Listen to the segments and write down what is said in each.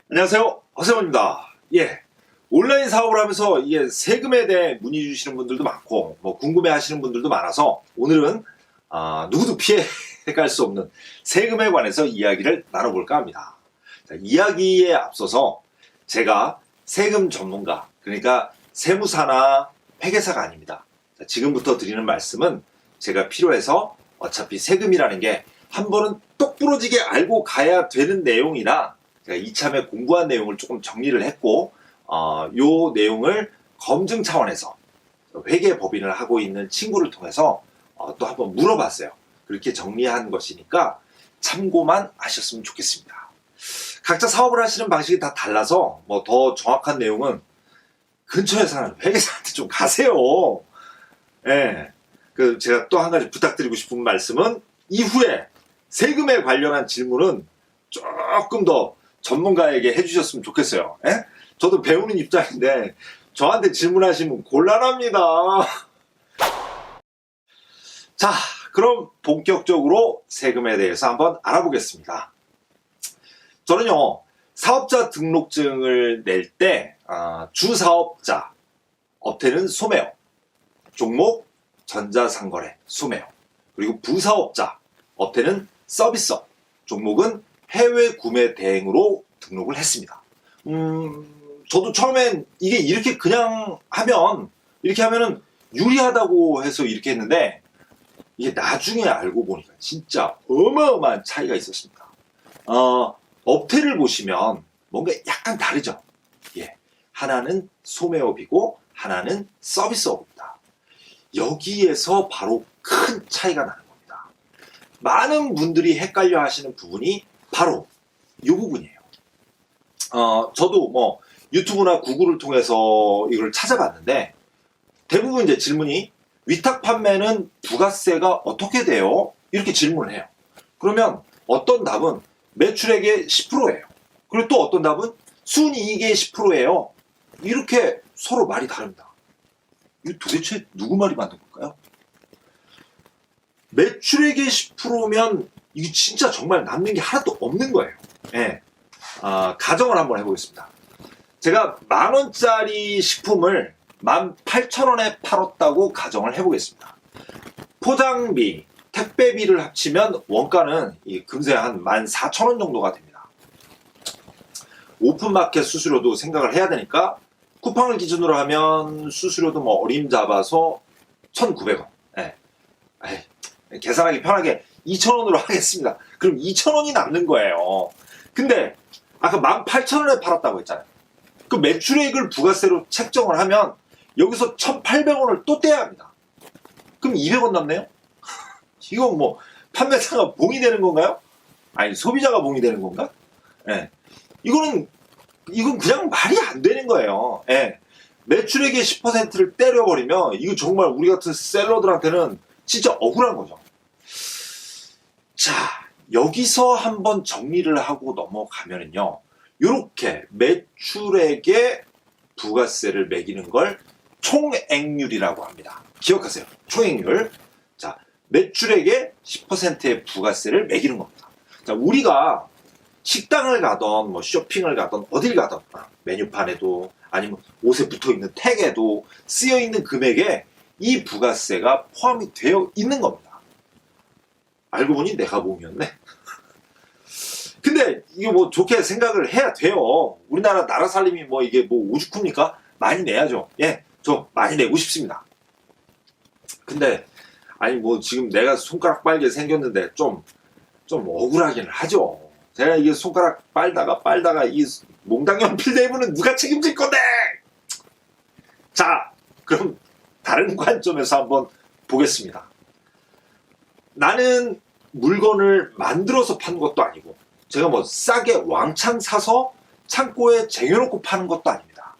안녕하세요, 허세원입니다. 예, 온라인 사업을 하면서 이게 세금에 대해 문의 주시는 분들도 많고 궁금해 하시는 분들도 많아서 오늘은 누구도 피해갈 수 없는 세금에 관해서 이야기를 나눠볼까 합니다. 자, 이야기에 앞서서 제가 세금 전문가, 그러니까 세무사나 회계사가 아닙니다. 자, 지금부터 드리는 말씀은 제가 필요해서 어차피 세금이라는 게 한 번은 똑부러지게 알고 가야 되는 내용이라 제가 이참에 공부한 내용을 조금 정리를 했고 요 내용을 검증 차원에서 회계법인을 하고 있는 친구를 통해서 또 한번 물어봤어요. 그렇게 정리한 것이니까 참고만 하셨으면 좋겠습니다. 각자 사업을 하시는 방식이 다 달라서 더 정확한 내용은 근처에 사는 회계사한테 좀 가세요. 예. 그 제가 또 한 가지 부탁드리고 싶은 말씀은 이후에 세금에 관련한 질문은 조금 더 전문가에게 해주셨으면 좋겠어요. 예? 저도 배우는 입장인데 저한테 질문하시면 곤란합니다. 자, 그럼 본격적으로 세금에 대해서 한번 알아보겠습니다. 저는요, 사업자 등록증을 낼 때 주사업자, 업태는 소매업, 종목 전자상거래, 소매업, 그리고 부사업자, 업태는 서비스업, 종목은 해외 구매 대행으로 등록을 했습니다. 저도 처음엔 이게 이렇게 그냥 하면, 이렇게 하면은 유리하다고 해서 이렇게 했는데, 이게 나중에 알고 보니까 진짜 어마어마한 차이가 있었습니다. 업태를 보시면 뭔가 약간 다르죠? 예. 하나는 소매업이고, 하나는 서비스업입니다. 여기에서 바로 큰 차이가 나는 겁니다. 많은 분들이 헷갈려 하시는 부분이 바로 이 부분이에요. 저도 유튜브나 구글을 통해서 이걸 찾아봤는데 대부분 이제 질문이 위탁 판매는 부가세가 어떻게 돼요? 이렇게 질문을 해요. 그러면 어떤 답은 매출액의 10%예요. 그리고 또 어떤 답은 순이익의 10%예요. 이렇게 서로 말이 다릅니다. 이거 도대체 누구 말이 맞는 걸까요? 매출액의 10%면 이게 진짜 정말 남는 게 하나도 없는 거예요. 예. 가정을 한번 해보겠습니다. 제가 10,000원짜리 식품을 18,000원에 팔았다고 가정을 해보겠습니다. 포장비, 택배비를 합치면 원가는 금세 한 14,000원 정도가 됩니다. 오픈마켓 수수료도 생각을 해야 되니까 쿠팡을 기준으로 하면 수수료도 어림잡아서 1,900원. 예. 계산하기 편하게 2,000원으로 하겠습니다. 그럼 2,000원이 남는 거예요. 근데 아까 18,000원에 팔았다고 했잖아요. 그 매출액을 부가세로 책정을 하면 여기서 1,800원을 또 떼야 합니다. 그럼 200원 남네요? 이건 판매사가 봉이 되는 건가요? 아니, 소비자가 봉이 되는 건가? 예. 이건 그냥 말이 안 되는 거예요. 예. 매출액의 10%를 때려버리면 이거 정말 우리 같은 셀러들한테는 진짜 억울한 거죠. 자, 여기서 한번 정리를 하고 넘어가면은요, 이렇게 매출액에 부가세를 매기는 걸 총액률이라고 합니다. 기억하세요. 총액률. 자, 매출액의 10%의 부가세를 매기는 겁니다. 자, 우리가 식당을 가던 쇼핑을 가던 어딜 가던 메뉴판에도 아니면 옷에 붙어있는 택에도 쓰여있는 금액에 이 부가세가 포함이 되어 있는 겁니다. 알고 보니 내가 봉이었네. 근데 이게 좋게 생각을 해야 돼요. 우리나라 나라 살림이 이게 오죽합니까? 많이 내야죠. 예, 저 많이 내고 싶습니다. 근데 아니 지금 내가 손가락 빨게 생겼는데 좀 억울하기는 하죠. 제가 이게 손가락 빨다가 이 몽당 연필 내부는 누가 책임질 건데? 자, 그럼 다른 관점에서 한번 보겠습니다. 나는 물건을 만들어서 파는 것도 아니고 제가 싸게 왕창 사서 창고에 쟁여놓고 파는 것도 아닙니다.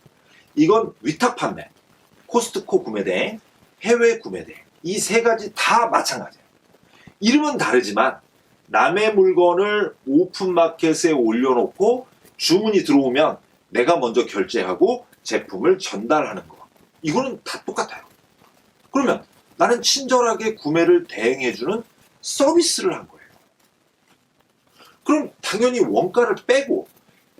이건 위탁 판매, 코스트코 구매대행, 해외 구매대행, 이 세 가지 다 마찬가지예요. 이름은 다르지만 남의 물건을 오픈마켓에 올려놓고 주문이 들어오면 내가 먼저 결제하고 제품을 전달하는 거, 이거는 다 똑같아요. 그러면 나는 친절하게 구매를 대행해주는 서비스를 한 거예요. 그럼 당연히 원가를 빼고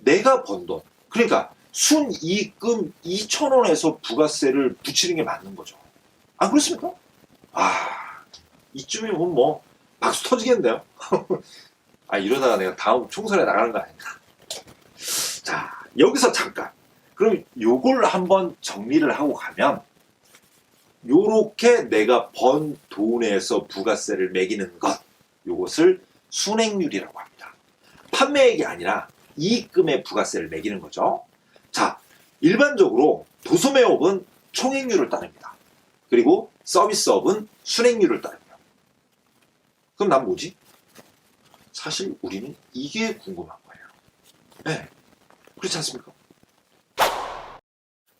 내가 번 돈, 그러니까 순이익금 2,000원에서 부가세를 붙이는 게 맞는 거죠. 안 그렇습니까? 아, 이쯤이면 뭐 박수 터지겠는데요? 아, 이러다가 내가 다음 총선에 나가는 거 아닌가? 자, 여기서 잠깐. 그럼 요걸 한번 정리를 하고 가면 요렇게 내가 번 돈에서 부가세를 매기는 것, 요것을 순행률이라고 합니다. 판매액이 아니라 이익금의 부가세를 매기는 거죠. 자, 일반적으로 도소매업은 총액률을 따릅니다. 그리고 서비스업은 순행률을 따릅니다. 그럼 난 뭐지? 사실 우리는 이게 궁금한 거예요. 네, 그렇지 않습니까?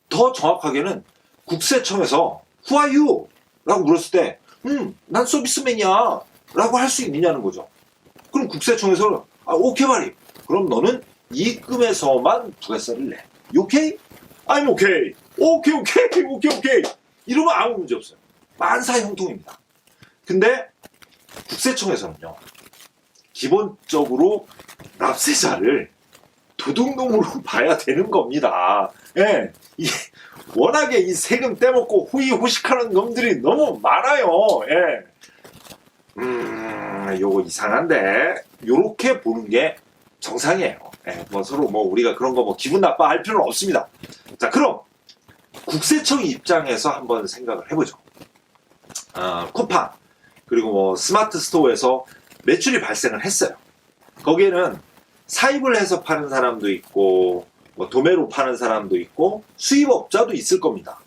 더 정확하게는 국세청에서 Who are you? 라고 물었을 때 난 서비스맨이야 라고 할 수 있느냐는 거죠. 그럼 국세청에서는 오케이 말이, 그럼 너는 이익금에서만 부가세를 내. You okay? I'm okay. 오케이. 이러면 아무 문제 없어요. 만사형통입니다. 근데 국세청에서는요, 기본적으로 납세자를 도둑놈으로 봐야 되는 겁니다. 예. 워낙에 이 세금 떼먹고 호의호식하는 놈들이 너무 많아요. 예. 요거 이상한데, 요렇게 보는 게 정상이에요. 예. 뭐 서로 뭐 우리가 그런 거 뭐 기분 나빠할 필요는 없습니다. 자, 그럼 국세청 입장에서 한번 생각을 해보죠. 쿠팡 그리고 뭐 스마트 스토어에서 매출이 발생을 했어요. 거기에는 사입을 해서 파는 사람도 있고, 뭐 도매로 파는 사람도 있고, 수입업자도 있을 겁니다.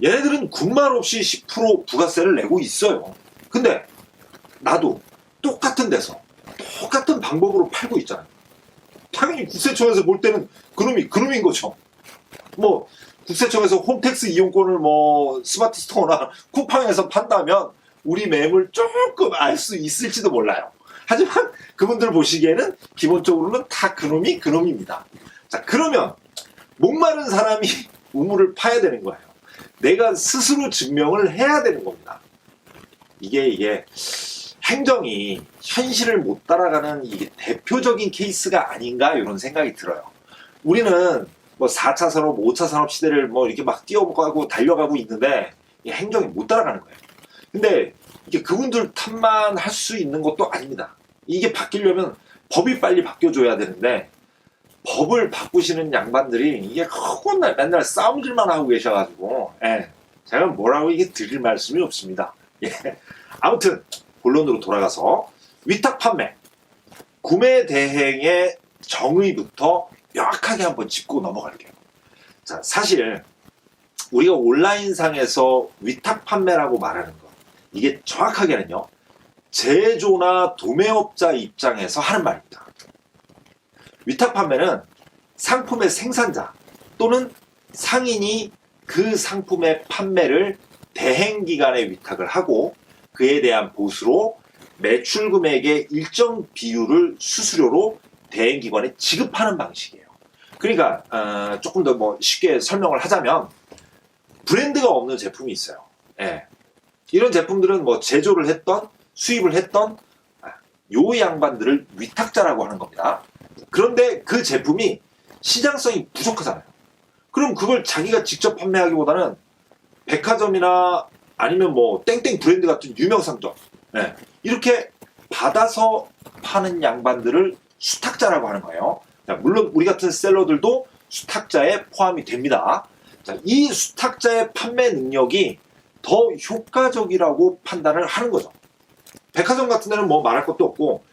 얘네들은 군말 없이 10% 부가세를 내고 있어요. 근데 나도 똑같은 데서 똑같은 방법으로 팔고 있잖아요. 당연히 국세청에서 볼 때는 그놈인 거죠. 뭐 국세청에서 홈택스 이용권을 뭐 스마트 스토어나 쿠팡에서 판다면 우리 매물 조금 알 수 있을지도 몰라요. 하지만 그분들 보시기에는 기본적으로는 다 그놈입니다. 자, 그러면 목마른 사람이 우물을 파야 되는 거예요. 내가 스스로 증명을 해야 되는 겁니다. 이게 행정이 현실을 못 따라가는 이게 대표적인 케이스가 아닌가, 이런 생각이 들어요. 우리는 뭐 4차 산업, 5차 산업 시대를 뭐 이렇게 막 뛰어가고 달려가고 있는데 행정이 못 따라가는 거예요. 근데 이게 그분들 탓만 할 수 있는 것도 아닙니다. 이게 바뀌려면 법이 빨리 바뀌어줘야 되는데, 법을 바꾸시는 양반들이 이게 맨날 싸움질만 하고 계셔가지고, 제가 뭐라고 이게 드릴 말씀이 없습니다. 예. 아무튼 본론으로 돌아가서 위탁 판매, 구매 대행의 정의부터 명확하게 한번 짚고 넘어갈게요. 자, 사실 우리가 온라인상에서 위탁 판매라고 말하는 것, 이게 정확하게는요, 제조나 도매업자 입장에서 하는 말입니다. 위탁 판매는 상품의 생산자 또는 상인이 그 상품의 판매를 대행기관에 위탁을 하고, 그에 대한 보수로 매출 금액의 일정 비율을 수수료로 대행기관에 지급하는 방식이에요. 그러니까 조금 더 뭐 쉽게 설명을 하자면, 브랜드가 없는 제품이 있어요. 예. 이런 제품들은 뭐 제조를 했던 수입을 했던 요 양반들을 위탁자라고 하는 겁니다. 그런데 그 제품이 시장성이 부족하잖아요. 그럼 그걸 자기가 직접 판매하기보다는 백화점이나 아니면 뭐 땡땡 브랜드 같은 유명 상점, 이렇게 받아서 파는 양반들을 수탁자라고 하는 거예요. 자, 물론 우리 같은 셀러들도 수탁자에 포함이 됩니다. 자, 이 수탁자의 판매 능력이 더 효과적이라고 판단을 하는 거죠. 백화점 같은 데는 뭐 말할 것도 없고,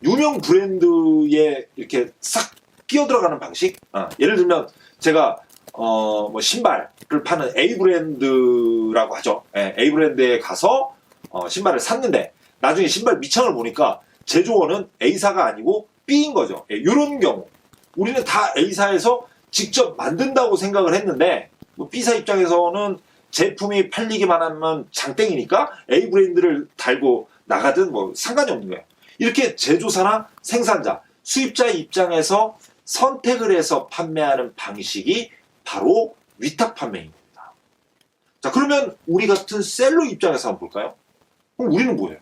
유명 브랜드에 이렇게 싹 끼어 들어가는 방식. 예를 들면 제가 뭐 신발을 파는 A 브랜드라고 하죠. A 브랜드에 가서 신발을 샀는데 나중에 신발 밑창을 보니까 제조원은 A사가 아니고 B인 거죠. 이런 경우 우리는 다 A사에서 직접 만든다고 생각을 했는데, 뭐 B사 입장에서는 제품이 팔리기만 하면 장땡이니까 A 브랜드를 달고 나가든 뭐 상관이 없는 거예요. 이렇게 제조사나 생산자, 수입자의 입장에서 선택을 해서 판매하는 방식이 바로 위탁 판매입니다. 자, 그러면 우리 같은 셀러 입장에서 한번 볼까요? 그럼 우리는 뭐예요?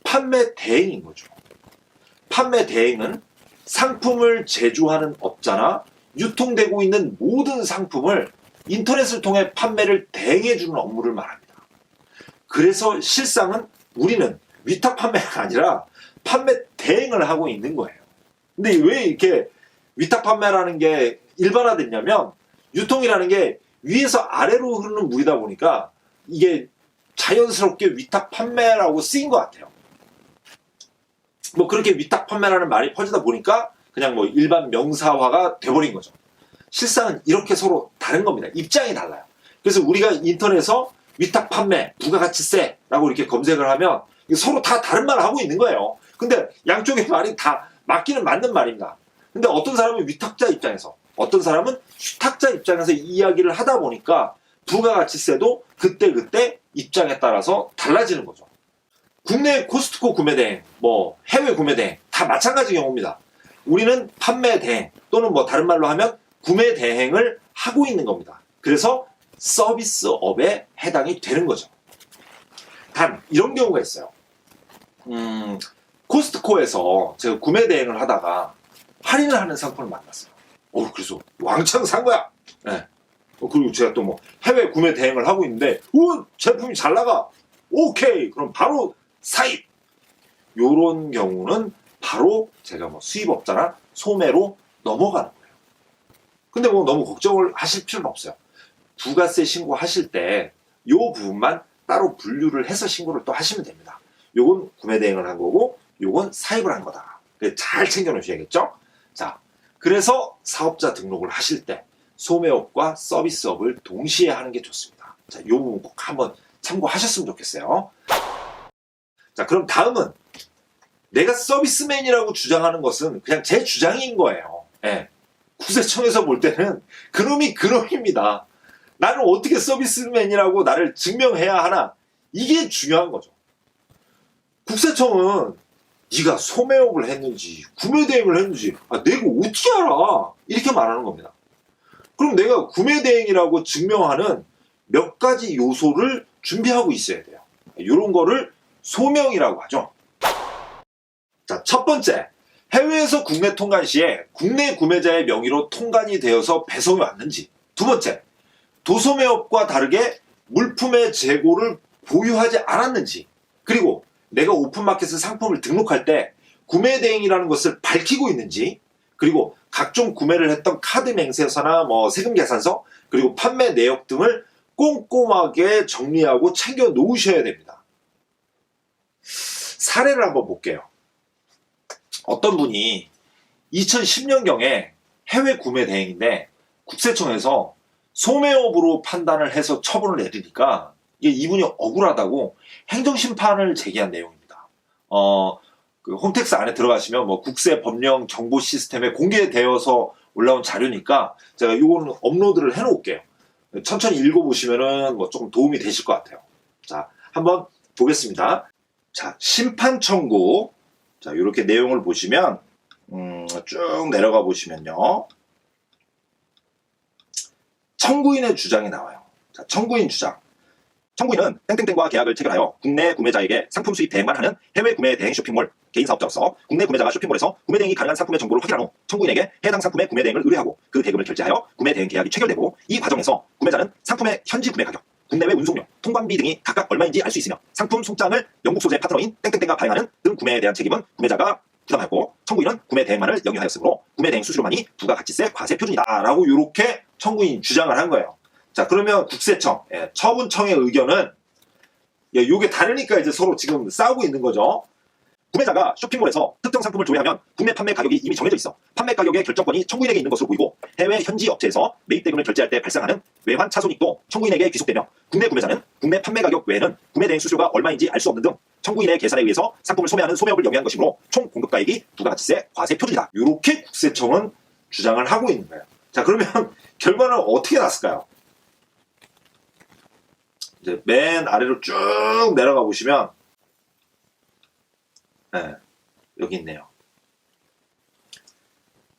판매 대행인 거죠. 판매 대행은 상품을 제조하는 업자나 유통되고 있는 모든 상품을 인터넷을 통해 판매를 대행해주는 업무를 말합니다. 그래서 실상은 우리는 위탁 판매가 아니라 판매 대행을 하고 있는 거예요. 근데 왜 이렇게 위탁 판매라는 게 일반화됐냐면 유통이라는 게 위에서 아래로 흐르는 물이다 보니까 이게 자연스럽게 위탁 판매라고 쓰인 것 같아요. 뭐 그렇게 위탁 판매라는 말이 퍼지다 보니까 그냥 뭐 일반 명사화가 돼버린 거죠. 실상은 이렇게 서로 다른 겁니다. 입장이 달라요. 그래서 우리가 인터넷에서 위탁 판매, 부가가치세라고 이렇게 검색을 하면 서로 다 다른 말을 하고 있는 거예요. 근데 양쪽의 말이 다 맞기는 맞는 말입니다. 근데 어떤 사람은 위탁자 입장에서, 어떤 사람은 수탁자 입장에서 이야기를 하다 보니까 부가가치세도 그때그때 입장에 따라서 달라지는 거죠. 국내 코스트코 구매대행, 뭐 해외 구매대행 다 마찬가지 경우입니다. 우리는 판매 대행 또는 뭐 다른 말로 하면 구매 대행을 하고 있는 겁니다. 그래서 서비스업에 해당이 되는 거죠. 단 이런 경우가 있어요. 코스트코에서 제가 구매 대행을 하다가 할인을 하는 상품을 만났어요. 그래서 왕창 산 거야. 네. 그리고 제가 또 뭐 해외 구매 대행을 하고 있는데, 제품이 잘 나가. 오케이. 그럼 바로 사입. 요런 경우는 바로 제가 뭐 수입업자나 소매로 넘어가는 거예요. 근데 뭐 너무 걱정을 하실 필요는 없어요. 부가세 신고하실 때 요 부분만 따로 분류를 해서 신고를 또 하시면 됩니다. 요건 구매 대행을 한 거고, 요건 사입을 한 거다. 잘 챙겨 놓으셔야겠죠? 자, 그래서 사업자 등록을 하실 때 소매업과 서비스업을 동시에 하는 게 좋습니다. 자, 요 부분 꼭 한번 참고하셨으면 좋겠어요. 자, 그럼 다음은 내가 서비스맨이라고 주장하는 것은 그냥 제 주장인 거예요. 예. 국세청에서 볼 때는 그놈이 그놈입니다. 나는 어떻게 서비스맨이라고 나를 증명해야 하나? 이게 중요한 거죠. 국세청은 네가 소매업을 했는지 구매대행을 했는지 내가 어떻게 알아? 이렇게 말하는 겁니다. 그럼 내가 구매대행이라고 증명하는 몇 가지 요소를 준비하고 있어야 돼요. 이런 거를 소명이라고 하죠. 자, 첫 번째, 해외에서 국내 통관 시에 국내 구매자의 명의로 통관이 되어서 배송이 왔는지. 두 번째, 도소매업과 다르게 물품의 재고를 보유하지 않았는지. 그리고 내가 오픈마켓에 상품을 등록할 때 구매대행이라는 것을 밝히고 있는지. 그리고 각종 구매를 했던 카드 맹세서나 뭐 세금 계산서, 그리고 판매 내역 등을 꼼꼼하게 정리하고 챙겨 놓으셔야 됩니다. 사례를 한번 볼게요. 어떤 분이 2010년경에 해외 구매 대행인데 국세청에서 소매업으로 판단을 해서 처분을 내리니까 이분이 억울하다고 행정심판을 제기한 내용입니다. 그 홈택스 안에 들어가시면 뭐 국세 법령 정보 시스템에 공개되어서 올라온 자료니까 제가 이거는 업로드를 해놓을게요. 천천히 읽어보시면은 뭐 조금 도움이 되실 것 같아요. 자, 한번 보겠습니다. 자, 심판 청구. 자, 이렇게 내용을 보시면 쭉 내려가 보시면요. 청구인의 주장이 나와요. 자, 청구인 주장. 청구인은 땡땡땡과 계약을 체결하여 국내 구매자에게 상품 수입 대행만 하는 해외 구매 대행 쇼핑몰 개인 사업자로서 국내 구매자가 쇼핑몰에서 구매 대행이 가능한 상품의 정보를 확인한 후 청구인에게 해당 상품의 구매 대행을 의뢰하고 그 대금을 결제하여 구매 대행 계약이 체결되고, 이 과정에서 구매자는 상품의 현지 구매 가격, 국내외 운송료, 통관비 등이 각각 얼마인지 알 수 있으며 상품 송장을 영국 소재 파트너인 땡땡땡과 발행하는 등 구매에 대한 책임은 구매자가 부담하였고, 청구인은 구매 대행만을 영유하였으므로 구매 대행 수수료만이 부가가치세 과세 표준이다 라고 이렇게 청구인 주장을 한 거예요. 자, 그러면 국세청, 처분청의 의견은 이게 다르니까 이제 서로 지금 싸우고 있는 거죠. 구매자가 쇼핑몰에서 특정 상품을 조회하면 국내 판매 가격이 이미 정해져 있어 판매 가격의 결정권이 청구인에게 있는 것으로 보이고, 해외 현지 업체에서 매입 대금을 결제할 때 발생하는 외환 차손익도 청구인에게 귀속되며, 국내 구매자는 국내 판매 가격 외에는 구매 대행 수수료가 얼마인지 알 수 없는 등 청구인의 계산에 의해서 상품을 소매하는 소매업을 영위한 것이므로 총 공급가액이 부가가치세 과세 표준이다. 이렇게 국세청은 주장을 하고 있는 거예요. 자, 그러면 결과는 어떻게 났을까요? 이제 맨 아래로 쭉 내려가 보시면 여기 있네요.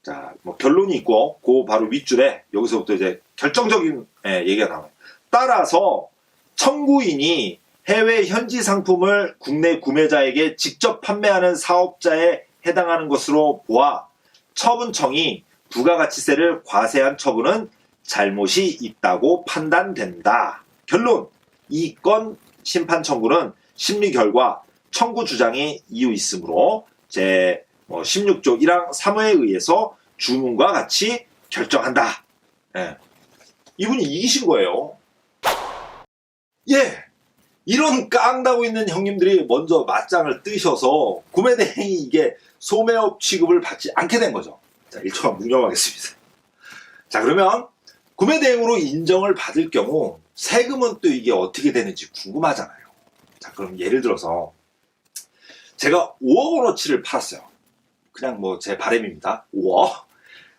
자, 뭐 결론이 있고 그 바로 윗줄에 여기서부터 이제 결정적인 얘기가 나와요. 따라서 청구인이 해외 현지 상품을 국내 구매자에게 직접 판매하는 사업자에 해당하는 것으로 보아 처분청이 부가가치세를 과세한 처분은 잘못이 있다고 판단된다. 결론, 이 건 심판 청구는 심리 결과 청구 주장이 이유 있으므로 제 16조 1항 3호에 의해서 주문과 같이 결정한다. 예. 이분이 이기신 거예요. 예. 이런 깡다고 있는 형님들이 먼저 맞짱을 뜨셔서 구매대행이 이게 소매업 취급을 받지 않게 된 거죠. 자, 1초간 묵념하겠습니다. 자, 그러면 구매대행으로 인정을 받을 경우 세금은 또 이게 어떻게 되는지 궁금하잖아요. 자, 그럼 예를 들어서 제가 5억 원어치를 팔았어요. 그냥 뭐 제 바람입니다. 5억.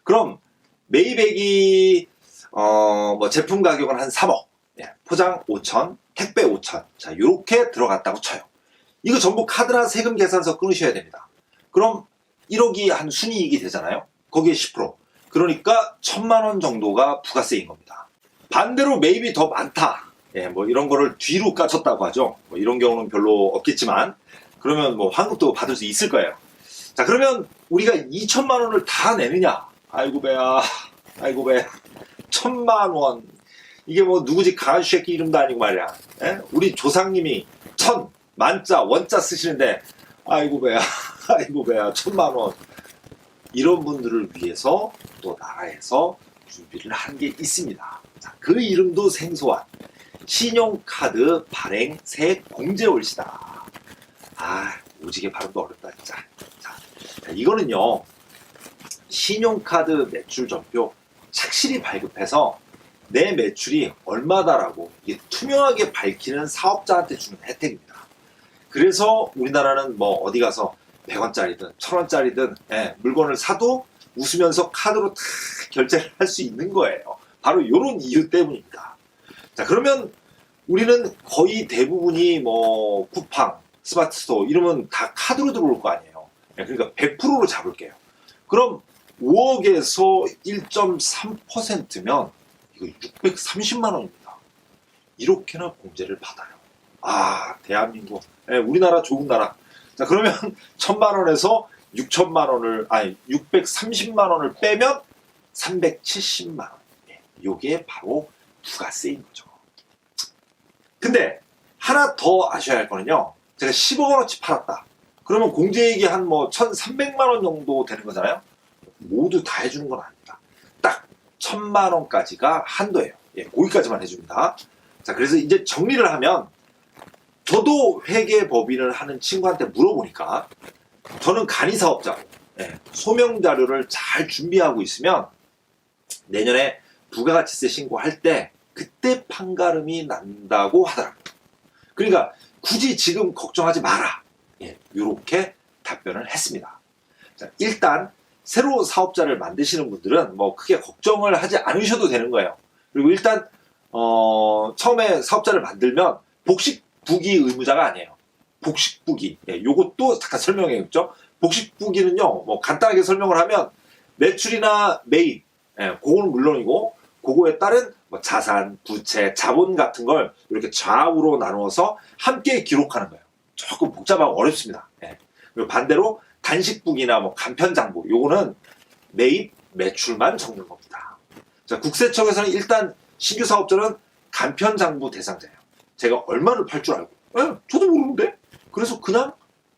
그럼 매입액이 뭐 제품 가격은 한 3억. 예, 포장 5천, 택배 5천. 자, 요렇게 들어갔다고 쳐요. 이거 전부 카드나 세금 계산서 끊으셔야 됩니다. 그럼 1억이 한 순이익이 되잖아요. 거기에 10%. 그러니까 1,000만 원 정도가 부가세인 겁니다. 반대로 매입이 더 많다. 예, 뭐 이런 거를 뒤로 까쳤다고 하죠. 뭐 이런 경우는 별로 없겠지만 그러면 뭐 환급도 받을 수 있을 거예요. 자, 그러면 우리가 2천만 원을 다 내느냐? 아이고 배야, 아이고 배. 1,000만 원. 이게 뭐 누구지 강아지 새끼 이름도 아니고 말이야. 예? 우리 조상님이 천, 만자, 원자 쓰시는데 아이고 배야, 아이고 배야, 1,000만 원. 이런 분들을 위해서 또 나라에서 준비를 한 게 있습니다. 자, 그 이름도 생소한 신용카드 발행 세액 공제 올시다. 아, 오지게 발음도 어렵다 진짜. 자, 이거는요, 신용카드 매출 전표 착실히 발급해서 내 매출이 얼마다라고 이게 투명하게 밝히는 사업자한테 주는 혜택입니다. 그래서 우리나라는 뭐 어디 가서 100원짜리든 1000원짜리든 예, 물건을 사도 웃으면서 카드로 다 결제를 할 수 있는 거예요. 바로 이런 이유 때문입니다. 자, 그러면 우리는 거의 대부분이 뭐 쿠팡, 스마트 스토어 이러면 다 카드로 들어올 거 아니에요. 예, 그러니까 100%로 잡을게요. 그럼 5억에서 1.3%면 이거 630만 원입니다. 이렇게나 공제를 받아요. 아, 대한민국. 예, 우리나라 좋은 나라. 자, 그러면 1,000만 원에서 6천만 원을, 아니, 630만 원을 빼면 370만 원. 예, 요게 바로 부가세인 거죠. 근데 하나 더 아셔야 할 거는요. 제가 10억 원어치 팔았다. 그러면 공제액이 한 뭐 1,300만 원 정도 되는 거잖아요. 모두 다 해주는 건 아닙니다. 딱 1,000만 원까지가 한도예요. 예, 거기까지만 해줍니다. 자, 그래서 이제 정리를 하면 저도 회계법인을 하는 친구한테 물어보니까 저는 간이사업자고 예, 소명자료를 잘 준비하고 있으면 내년에 부가가치세 신고할 때 그때 판가름이 난다고 하더라고요. 그러니까 굳이 지금 걱정하지 마라. 예, 이렇게 답변을 했습니다. 자, 일단 새로 사업자를 만드시는 분들은 뭐 크게 걱정을 하지 않으셔도 되는 거예요. 그리고 일단 처음에 사업자를 만들면 복식부기 의무자가 아니에요. 복식부기. 예, 요것도 잠깐 설명해야겠죠. 복식부기는요, 뭐 간단하게 설명을 하면 매출이나 매입, 예, 그거는 물론이고 그거에 따른 뭐 자산, 부채, 자본 같은 걸 이렇게 좌우로 나누어서 함께 기록하는 거예요. 조금 복잡하고 어렵습니다. 예. 그리고 반대로 단식북이나 뭐 간편장부, 요거는 매입, 매출만 적는 겁니다. 자, 국세청에서는 일단 신규 사업자는 간편장부 대상자예요. 제가 얼마를 팔 줄 알고, 예, 저도 모르는데? 그래서 그냥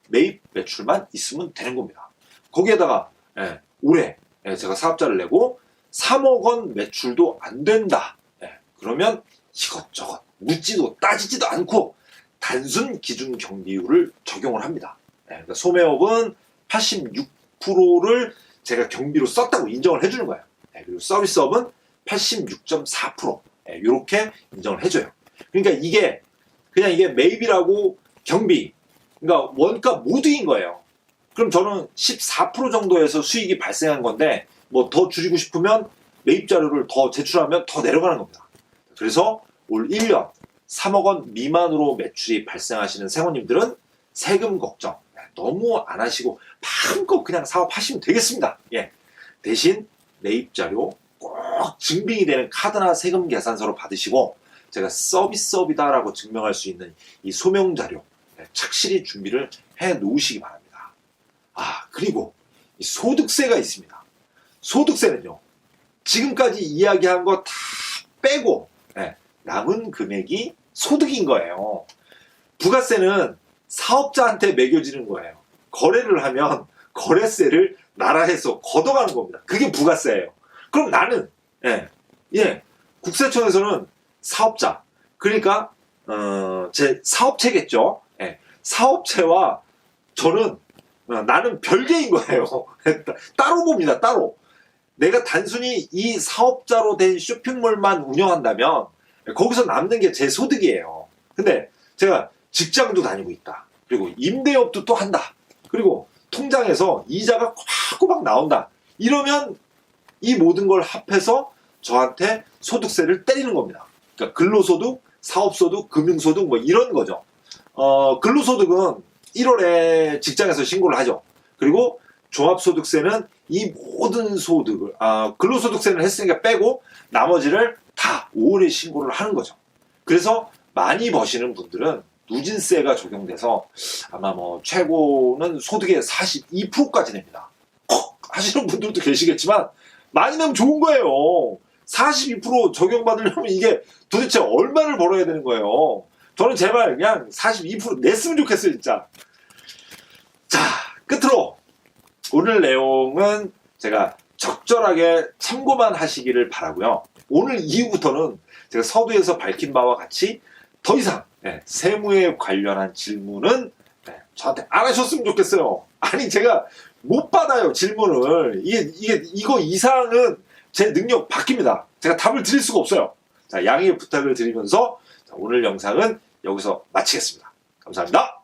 매입, 매출만 있으면 되는 겁니다. 거기에다가 예, 올해 예, 제가 사업자를 내고 3억 원 매출도 안 된다. 예, 그러면 이것저것 묻지도 따지지도 않고 단순 기준 경비율을 적용을 합니다. 예, 그러니까 소매업은 86%를 제가 경비로 썼다고 인정을 해주는 거예요. 예, 그리고 서비스업은 86.4% 이렇게 인정을 해줘요. 그러니까 이게 그냥 이게 매입이라고 경비, 그러니까 원가 모두인 거예요. 그럼 저는 14% 정도에서 수익이 발생한 건데 뭐 더 줄이고 싶으면 매입 자료를 더 제출하면 더 내려가는 겁니다. 그래서 올 1년 3억 원 미만으로 매출이 발생하시는 생원님들은 세금 걱정 너무 안 하시고 마음껏 그냥 사업하시면 되겠습니다. 예. 대신 매입 자료 꼭 증빙이 되는 카드나 세금 계산서로 받으시고 제가 서비스업이다라고 증명할 수 있는 이 소명 자료 착실히 준비를 해 놓으시기 바랍니다. 아, 그리고 이 소득세가 있습니다. 소득세는요. 지금까지 이야기한 거 다 빼고 남은 금액이 소득인 거예요. 부가세는 사업자한테 매겨지는 거예요. 거래를 하면 거래세를 나라에서 걷어가는 겁니다. 그게 부가세예요. 그럼 나는 국세청에서는 사업자, 그러니까 제 사업체겠죠. 사업체와 저는 나는 별개인 거예요. 따로 봅니다. 따로. 내가 단순히 이 사업자로 된 쇼핑몰만 운영한다면 거기서 남는 게 제 소득이에요. 근데 제가 직장도 다니고 있다. 그리고 임대업도 또 한다. 그리고 통장에서 이자가 꼬박꼬박 나온다. 이러면 이 모든 걸 합해서 저한테 소득세를 때리는 겁니다. 그러니까 근로소득, 사업소득, 금융소득 뭐 이런 거죠. 근로소득은 1월에 직장에서 신고를 하죠. 그리고 종합소득세는 이 모든 소득을 근로소득세는 했으니까 빼고 나머지를 다 5월에 신고를 하는 거죠. 그래서 많이 버시는 분들은 누진세가 적용돼서 아마 뭐 최고는 소득의 42%까지 냅니다. 하시는 분들도 계시겠지만 많이 내면 좋은 거예요. 42% 적용받으려면 이게 도대체 얼마를 벌어야 되는 거예요. 저는 제발 그냥 42% 냈으면 좋겠어요, 진짜. 자, 끝으로 오늘 내용은 제가 적절하게 참고만 하시기를 바라고요. 오늘 이후부터는 제가 서두에서 밝힌 바와 같이 더 이상 세무에 관련한 질문은 저한테 안 하셨으면 좋겠어요. 아니 제가 못 받아요, 질문을. 이거 이상은 제 능력 바뀝니다. 제가 답을 드릴 수가 없어요. 자, 양해의 부탁을 드리면서 오늘 영상은 여기서 마치겠습니다. 감사합니다.